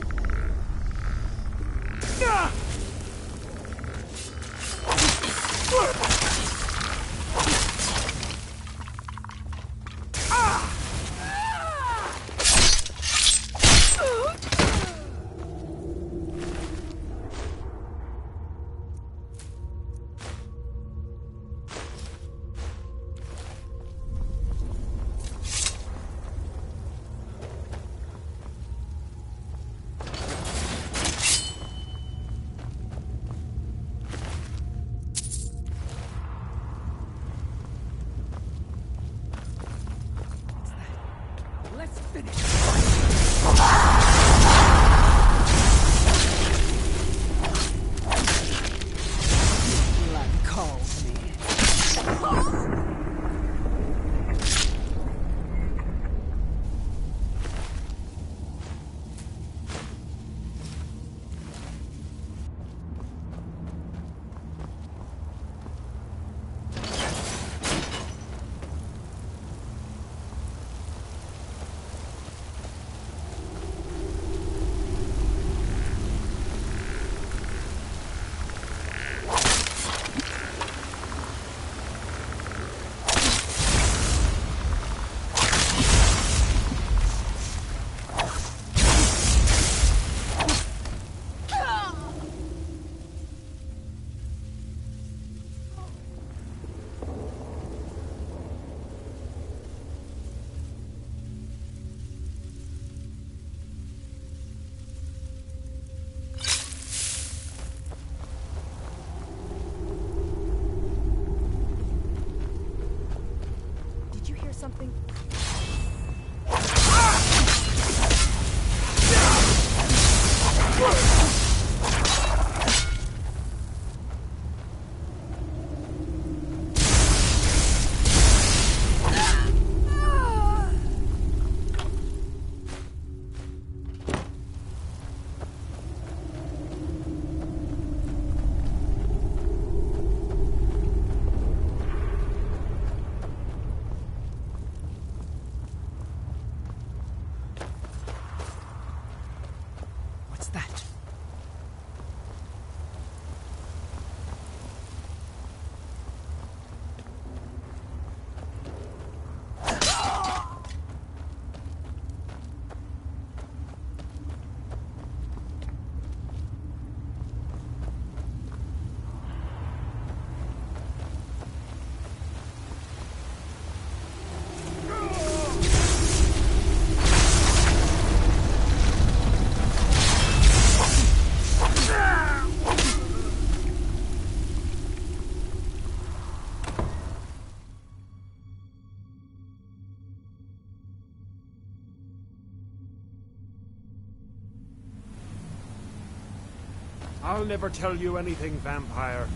I'll never tell you anything, vampire.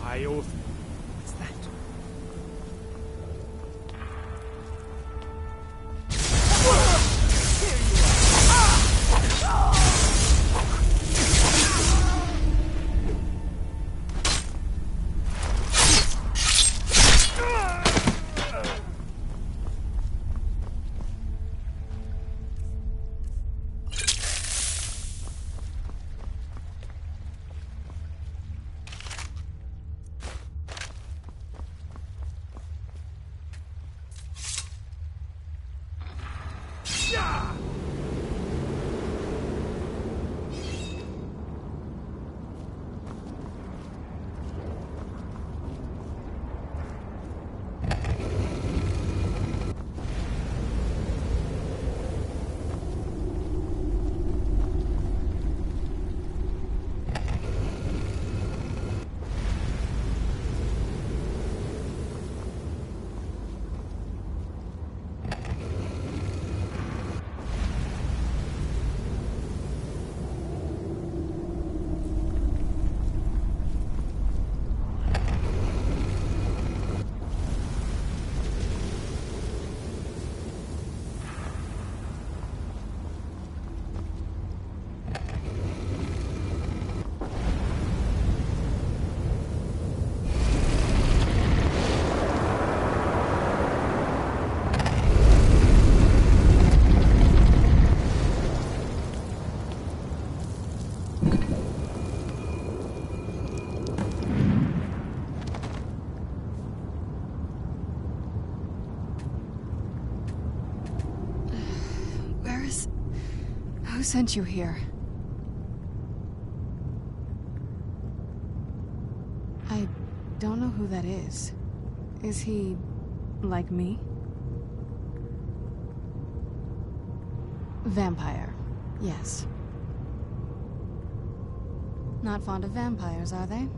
I oath. What's that? Who sent you here? I don't know who that is. Is he like me? Vampire, yes. Not fond of vampires, are they?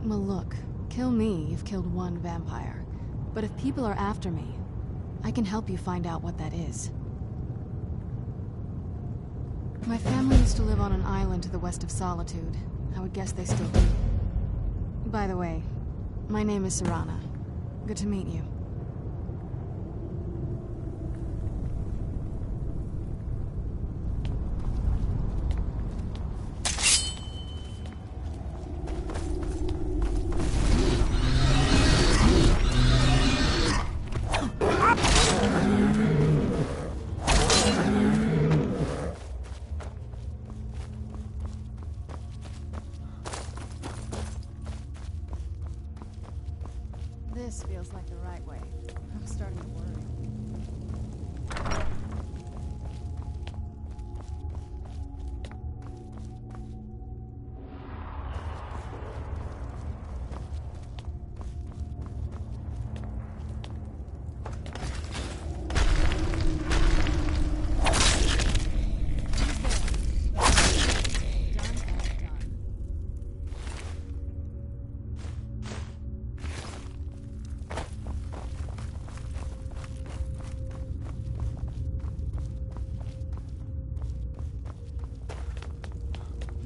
Well, look, kill me, you've killed one vampire. But if people are after me, I can help you find out what that is. My family used to live on an island to the west of Solitude. I would guess they still do. By the way, my name is Serana. Good to meet you. This feels like the right way. I'm starting to worry.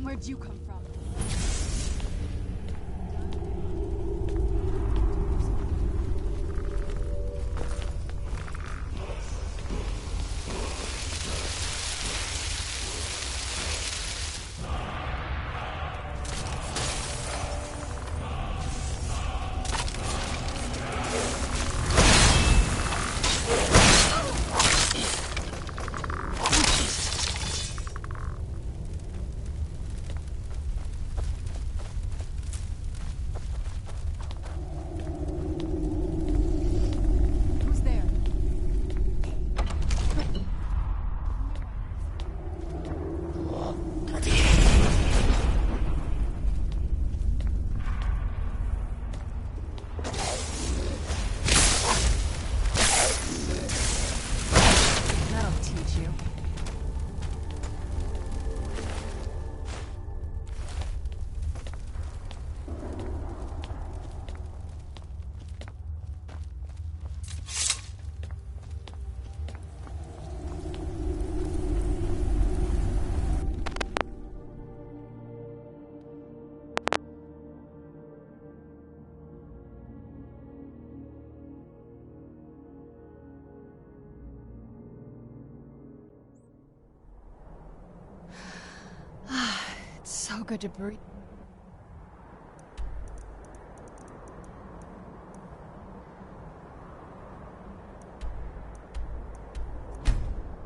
Where'd you come from? So good to breathe.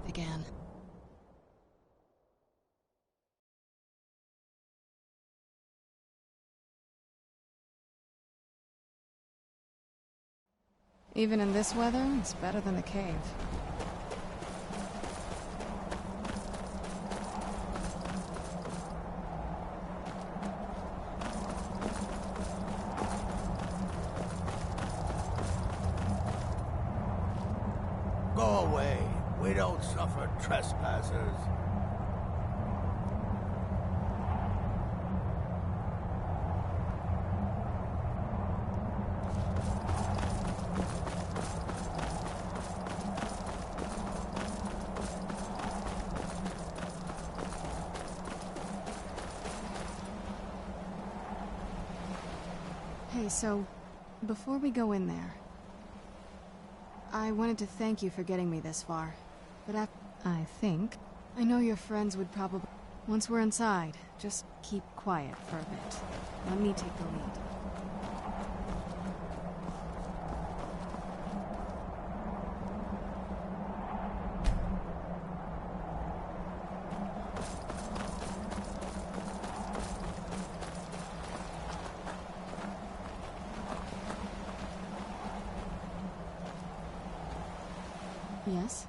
Again. Even in this weather, it's better than the cave. Go away. We don't suffer trespassers. Hey, so, before we go in there, I wanted to thank you for getting me this far, but I think I know your friends would probably... Once we're inside, just keep quiet for a bit. Let me take the lead. Yes?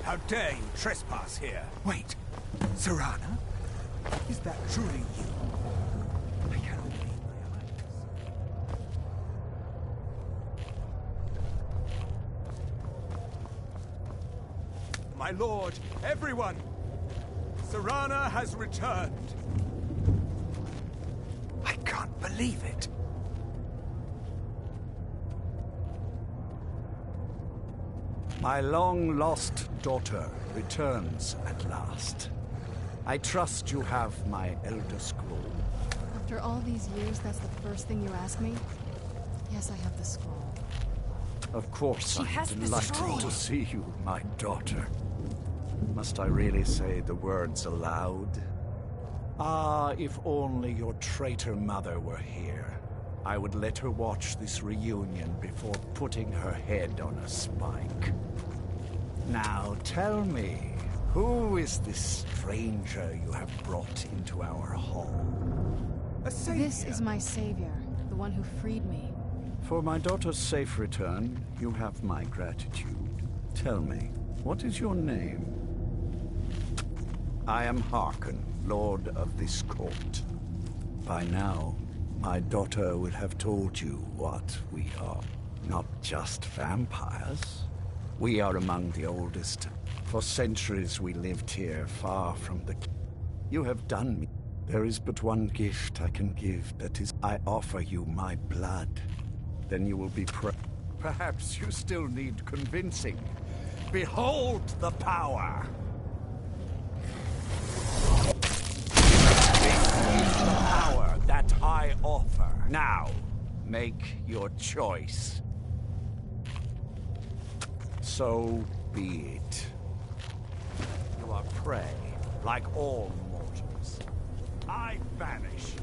How dare you trespass here? Wait, Serana? Is that truly you? I cannot believe my eyes. My lord, everyone! Serana has returned! I can't believe it. My long-lost daughter returns at last. I trust you have my Elder Scroll. After all these years, that's the first thing you ask me? Yes, I have the scroll. Of course, She I'm has the delighted scroll. to see you, my daughter. Must I really say the words aloud? Ah, if only your traitor mother were here. I would let her watch this reunion before putting her head on a spike. Now tell me, who is this stranger you have brought into our hall? This is my savior, the one who freed me. For my daughter's safe return, you have my gratitude. Tell me, what is your name? I am Harkon, Lord of this court. By now, my daughter would have told you what we are. Not just vampires. We are among the oldest. For centuries we lived here, far from the... You have done me. There is but one gift I can give, that is, I offer you my blood. Then you will be Perhaps you still need convincing. Behold the power! The power that I offer. Now, make your choice. So be it. You are prey, like all mortals. I vanish.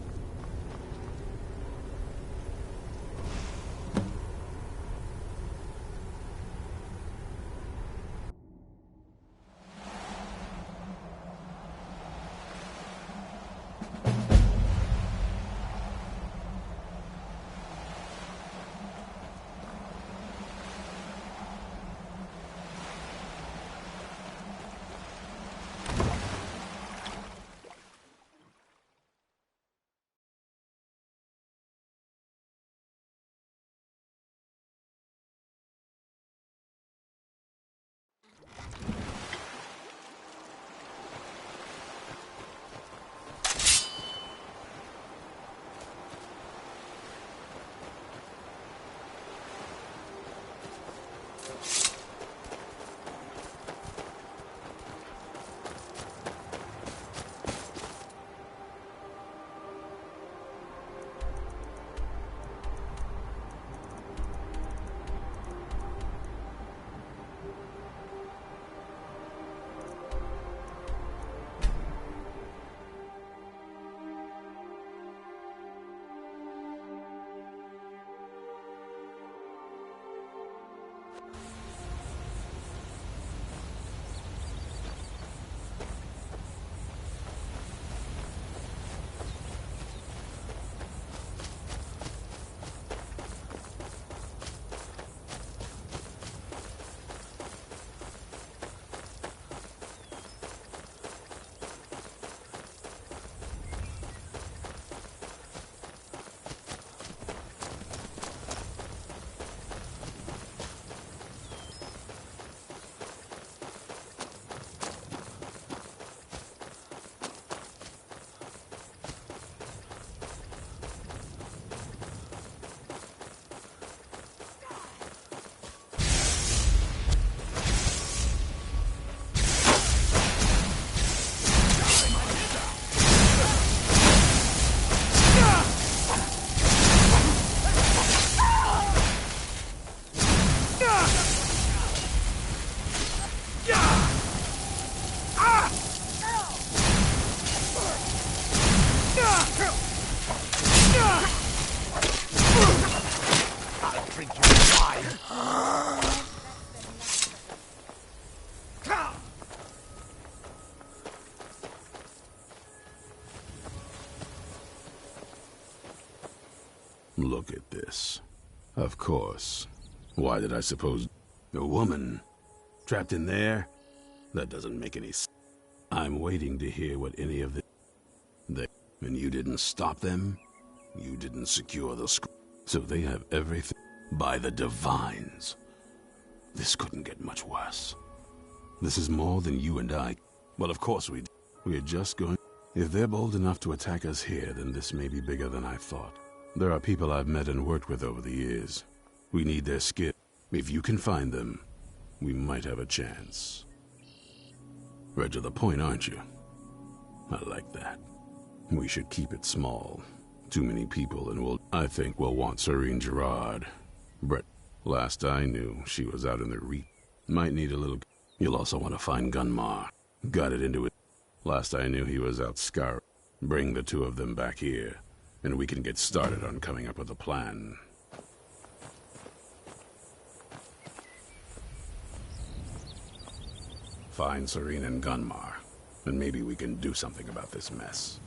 Look at this. Of course. Why did I suppose... A woman? Trapped in there? That doesn't make any sense. I'm waiting to hear what any of the... And you didn't stop them? You didn't secure the scroll. So they have everything by the Divines. This couldn't get much worse. This is more than you and I... Well, of course we're just going... If they're bold enough to attack us here, then this may be bigger than I thought. There are people I've met and worked with over the years. We need their skill. If you can find them, we might have a chance. Right to the point, aren't you? I like that. We should keep it small. Too many people and I think we'll want Serene Gerard. Brett, last I knew, she was out in the reap. Might need a little... You'll also want to find Gunmar. Got it into it. Last I knew he was out Skyrim. Bring the two of them back here, and we can get started on coming up with a plan. Find Serene and Gunmar, and maybe we can do something about this mess.